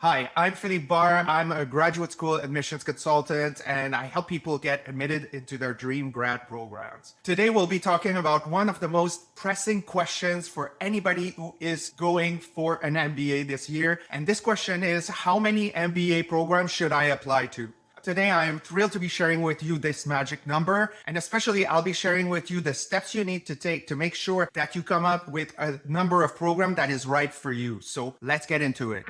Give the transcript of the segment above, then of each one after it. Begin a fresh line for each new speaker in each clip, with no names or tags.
Hi, I'm Philippe Barr. I'm a graduate school admissions consultant and I help people get admitted into their dream grad programs. Today we'll be talking about one of the most pressing questions for anybody who is going for an MBA this year. And this question is, how many MBA programs should I apply to? Today, I am thrilled to be sharing with you this magic number, and especially I'll be sharing with you the steps you need to take to make sure that you come up with a number of programs that is right for you. So let's get into it.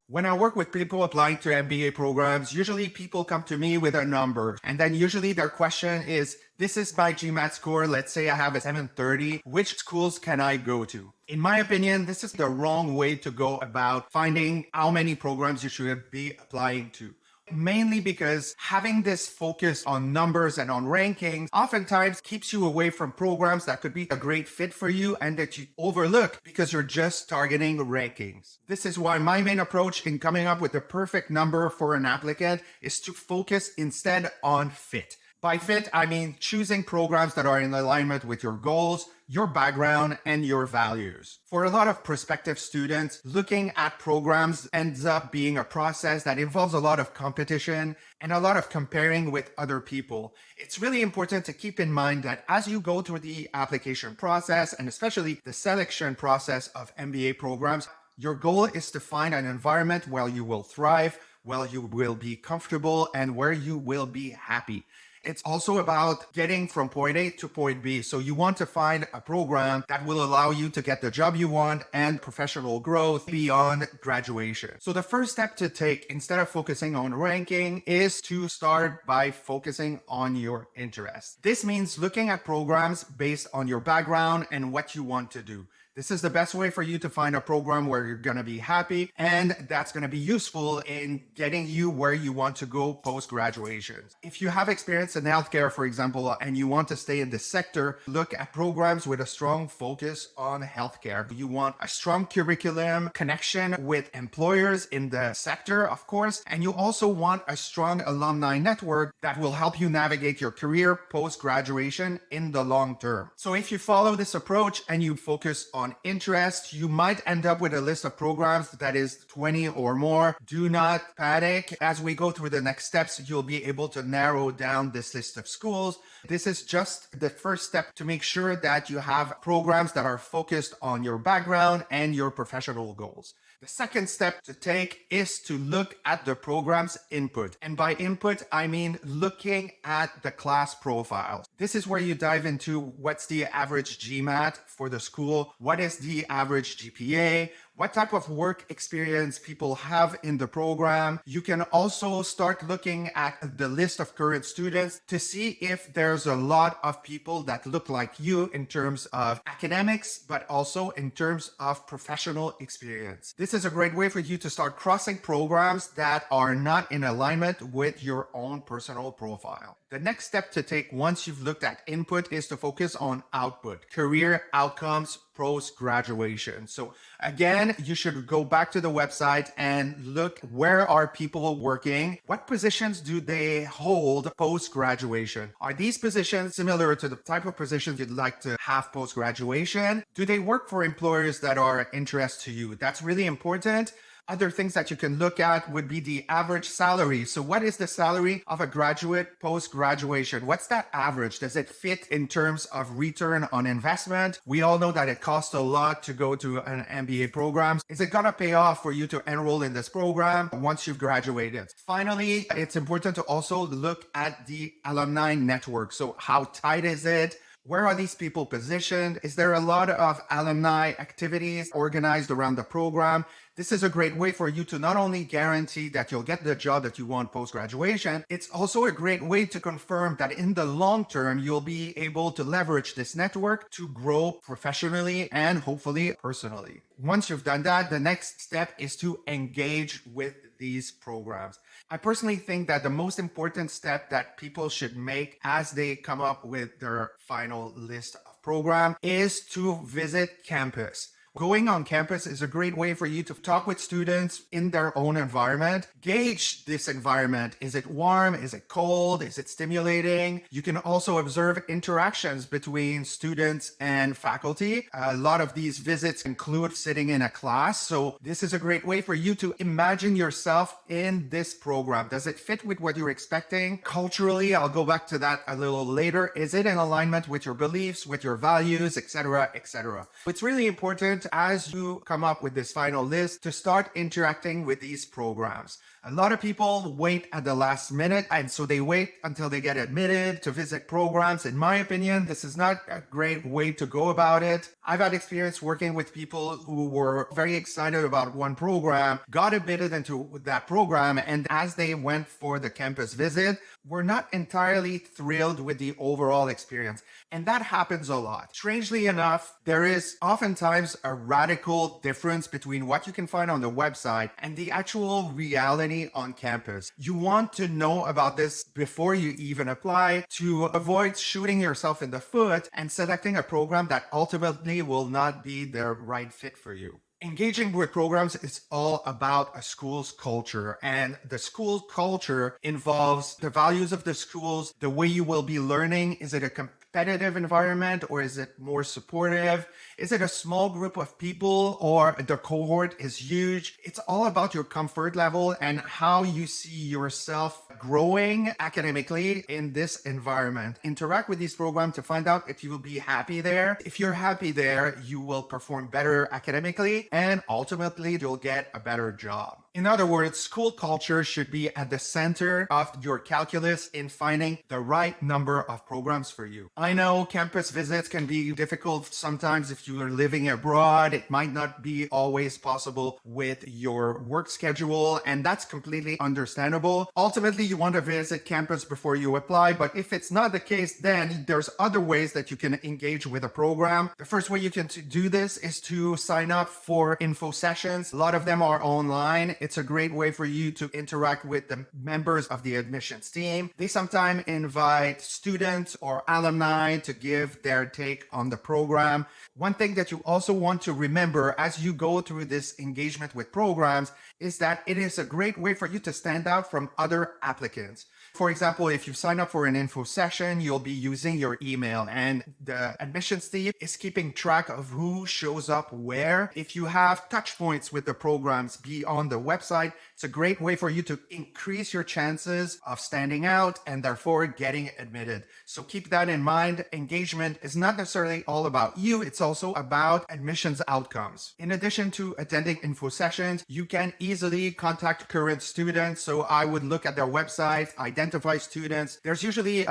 When I work with people applying to MBA programs, usually people come to me with a number. And then usually their question is, this is my GMAT score. Let's say I have a 730. Which schools can I go to? In my opinion, this is the wrong way to go about finding how many programs you should be applying to. Mainly because having this focus on numbers and on rankings oftentimes keeps you away from programs that could be a great fit for you and that you overlook because you're just targeting rankings. This is why my main approach in coming up with the perfect number for an applicant is to focus instead on fit. By fit, I mean choosing programs that are in alignment with your goals, your background, and your values. For a lot of prospective students, looking at programs ends up being a process that involves a lot of competition and a lot of comparing with other people. It's really important to keep in mind that as you go through the application process, and especially the selection process of MBA programs, your goal is to find an environment where you will thrive, where you will be comfortable, and where you will be happy. It's also about getting from point A to point B. So you want to find a program that will allow you to get the job you want and professional growth beyond graduation. So the first step to take instead of focusing on ranking is to start by focusing on your interests. This means looking at programs based on your background and what you want to do. This is the best way for you to find a program where you're going to be happy and that's going to be useful in getting you where you want to go post-graduation. If you have experience in healthcare, for example, and you want to stay in this sector, look at programs with a strong focus on healthcare. You want a strong curriculum, connection with employers in the sector, of course, and you also want a strong alumni network that will help you navigate your career post-graduation in the long term. So if you follow this approach and you focus on interest, you might end up with a list of programs that is 20 or more. Do not panic. As we go through the next steps, you'll be able to narrow down this list of schools. This is just the first step to make sure that you have programs that are focused on your background and your professional goals. The second step to take is to look at the program's input. And by input, I mean looking at the class profiles. This is where you dive into what's the average GMAT for the school, what is the average GPA, what type of work experience people have in the program. You can also start looking at the list of current students to see if there's a lot of people that look like you in terms of academics, but also in terms of professional experience. This is a great way for you to start crossing programs that are not in alignment with your own personal profile. The next step to take once you've looked at input is to focus on output, career outcomes post-graduation. So again, you should go back to the website and look, where are people working? What positions do they hold post-graduation? Are these positions similar to the type of positions you'd like to have post-graduation? Do they work for employers that are of interest to you? That's really important. Other things that you can look at would be the average salary. So what is the salary of a graduate post-graduation? What's that average? Does it fit in terms of return on investment? We all know that it costs a lot to go to an MBA program. Is it going to pay off for you to enroll in this program once you've graduated? Finally, it's important to also look at the alumni network. So how tight is it? Where are these people positioned? Is there a lot of alumni activities organized around the program? This is a great way for you to not only guarantee that you'll get the job that you want post-graduation, it's also a great way to confirm that in the long term, you'll be able to leverage this network to grow professionally and hopefully personally. Once you've done that, the next step is to engage with these programs. I personally think that the most important step that people should make as they come up with their final list of program is to visit campus. Going on campus is a great way for you to talk with students in their own environment, gauge this environment. Is it warm? Is it cold? Is it stimulating? You can also observe interactions between students and faculty. A lot of these visits include sitting in a class. So this is a great way for you to imagine yourself in this program. Does it fit with what you're expecting? Culturally, I'll go back to that a little later. Is it in alignment with your beliefs, with your values, etc., etc.? It's really important as you come up with this final list to start interacting with these programs. A lot of people wait at the last minute, and so they wait until they get admitted to visit programs. In my opinion, this is not a great way to go about it. I've had experience working with people who were very excited about one program, got admitted into that program, and as they went for the campus visit, were not entirely thrilled with the overall experience. And that happens a lot. Strangely enough, there is oftentimes a radical difference between what you can find on the website and the actual reality on campus. You want to know about this before you even apply to avoid shooting yourself in the foot and selecting a program that ultimately will not be the right fit for you. Engaging with programs is all about a school's culture, and the school culture involves the values of the schools, the way you will be learning. Is it a competitive environment or is it more supportive? Is it a small group of people or the cohort is huge? It's all about your comfort level and how you see yourself growing academically in this environment. Interact with these programs to find out if you will be happy there. If you're happy there, you will perform better academically and ultimately you'll get a better job. In other words, school culture should be at the center of your calculus in finding the right number of programs for you. I know campus visits can be difficult sometimes if you are living abroad. It might not be always possible with your work schedule, and that's completely understandable. Ultimately, you want to visit campus before you apply, but if it's not the case, then there's other ways that you can engage with a program. The first way you can do this is to sign up for info sessions. A lot of them are online. It's a great way for you to interact with the members of the admissions team. They sometimes invite students or alumni to give their take on the program. One thing that you also want to remember as you go through this engagement with programs is that it is a great way for you to stand out from other applicants. For example, if you sign up for an info session, you'll be using your email and the admissions team is keeping track of who shows up where. If you have touch points with the programs beyond the website, it's a great way for you to increase your chances of standing out and therefore getting admitted. So keep that in mind. Engagement is not necessarily all about you. It's also about admissions outcomes. In addition to attending info sessions, you can easily contact current students. So I would look at their website, identify students. There's usually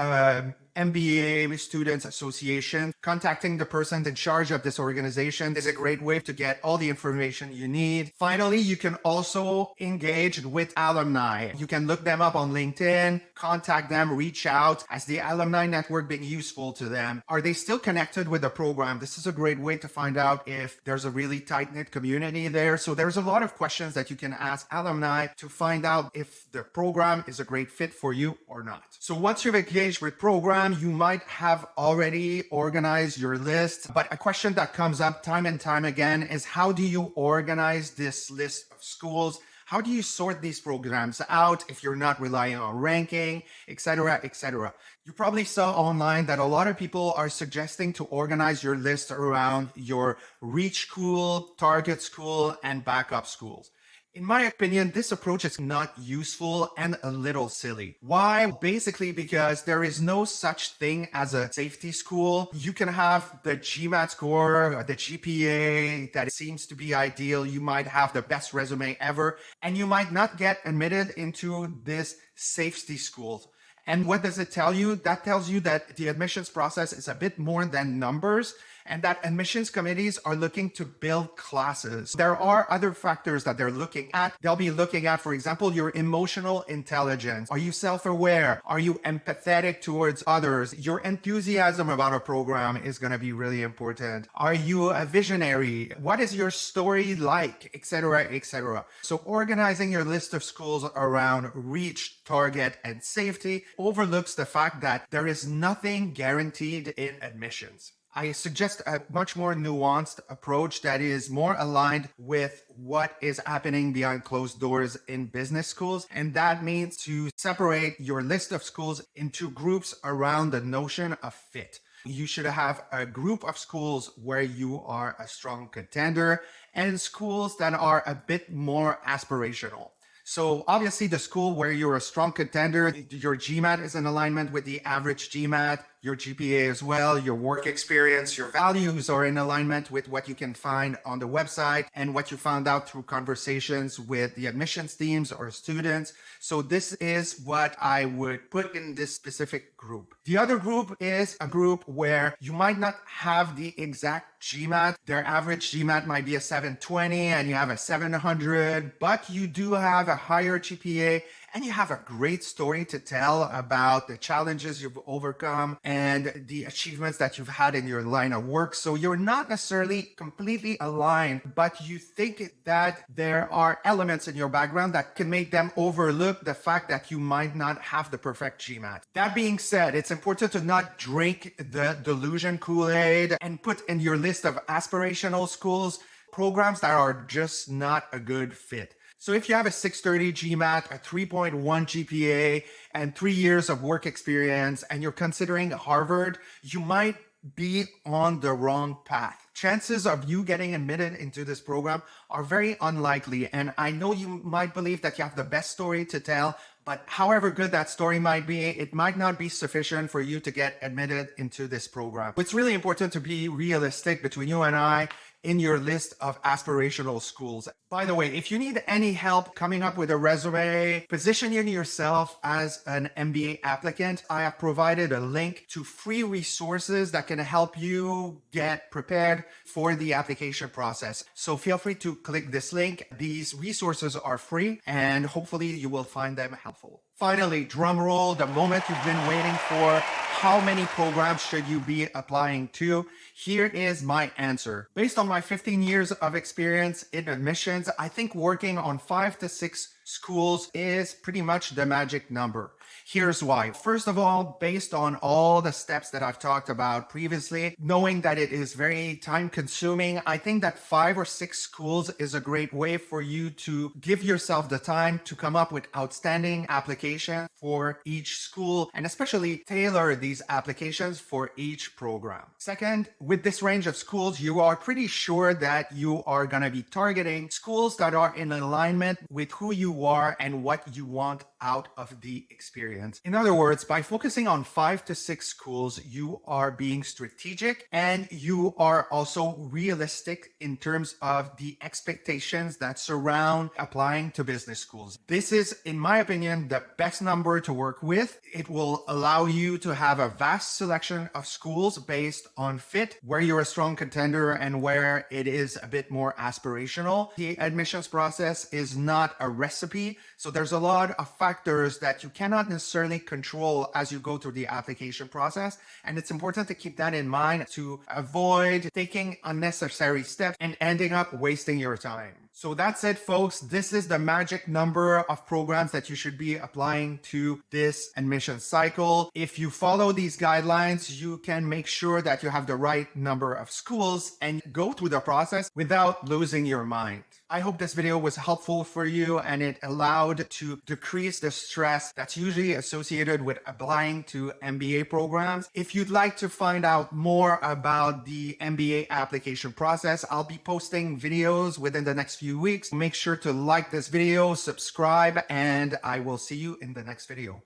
MBA Students Association. Contacting the person in charge of this organization is a great way to get all the information you need. Finally, you can also engage with alumni. You can look them up on LinkedIn, contact them, reach out as the alumni network being useful to them. Are they still connected with the program? This is a great way to find out if there's a really tight-knit community there. So there's a lot of questions that you can ask alumni to find out if the program is a great fit for you or not. So once you've engaged with program, you might have already organized your list, but a question that comes up time and time again is how do you organize this list of schools? How do you sort these programs out if you're not relying on ranking, etc., etc.? You probably saw online that a lot of people are suggesting to organize your list around your reach school, target school, and backup schools. In my opinion, this approach is not useful and a little silly. Why? Basically because there is no such thing as a safety school. You can have the GMAT score, or the GPA that seems to be ideal. You might have the best resume ever, and you might not get admitted into this safety school. And what does it tell you? That tells you that the admissions process is a bit more than numbers, and that admissions committees are looking to build classes. There are other factors that they're looking at. They'll be looking at, for example, your emotional intelligence. Are you self-aware? Are you empathetic towards others? Your enthusiasm about a program is going to be really important. Are you a visionary? What is your story like, etc., etc.? So organizing your list of schools around reach, target, and safety overlooks the fact that there is nothing guaranteed in admissions. I suggest a much more nuanced approach that is more aligned with what is happening behind closed doors in business schools. And that means to separate your list of schools into groups around the notion of fit. You should have a group of schools where you are a strong contender and schools that are a bit more aspirational. So obviously the school where you're a strong contender, your GMAT is in alignment with the average GMAT, your GPA as well, your work experience, your values are in alignment with what you can find on the website and what you found out through conversations with the admissions teams or students. So this is what I would put in this specific group. The other group is a group where you might not have the exact GMAT. Their average GMAT might be a 720 and you have a 700, but you do have a higher GPA and you have a great story to tell about the challenges you've overcome and the achievements that you've had in your line of work. So you're not necessarily completely aligned, but you think that there are elements in your background that can make them overlook the fact that you might not have the perfect GMAT. That being said, it's important to not drink the delusion Kool-Aid and put in your list of aspirational schools programs that are just not a good fit. So if you have a 630 GMAT, a 3.1 GPA, and 3 years of work experience, and you're considering Harvard, you might be on the wrong path. Chances of you getting admitted into this program are very unlikely. And I know you might believe that you have the best story to tell, but however good that story might be, it might not be sufficient for you to get admitted into this program. It's really important to be realistic between you and I in your list of aspirational schools. By the way, if you need any help coming up with a resume, positioning yourself as an MBA applicant, I have provided a link to free resources that can help you get prepared for the application process. So feel free to click this link. These resources are free and hopefully you will find them helpful. Finally, drum roll, the moment you've been waiting for. How many programs should you be applying to? Here is my answer. Based on my 15 years of experience in admissions, I think working on 5 to 6 schools is pretty much the magic number. Here's why. First of all, based on all the steps that I've talked about previously, knowing that it is very time consuming, I think that 5 or 6 schools is a great way for you to give yourself the time to come up with outstanding applications for each school and especially tailor these applications for each program. Second, with this range of schools, you are pretty sure that you are going to be targeting schools that are in alignment with who you are and what you want out of the experience. In other words, by focusing on 5 to 6 schools, you are being strategic and you are also realistic in terms of the expectations that surround applying to business schools. This is, in my opinion, the best number to work with. It will allow you to have a vast selection of schools based on fit, where you're a strong contender and where it is a bit more aspirational. The admissions process is not a recipe, so there's a lot of factors that you cannot necessarily control as you go through the application process. And it's important to keep that in mind to avoid taking unnecessary steps and ending up wasting your time. So that's it, folks. This is the magic number of programs that you should be applying to this admission cycle. If you follow these guidelines, you can make sure that you have the right number of schools and go through the process without losing your mind. I hope this video was helpful for you and it allowed to decrease the stress that's usually associated with applying to MBA programs. If you'd like to find out more about the MBA application process, I'll be posting videos within the next few weeks. Make sure to like this video, subscribe, and I will see you in the next video.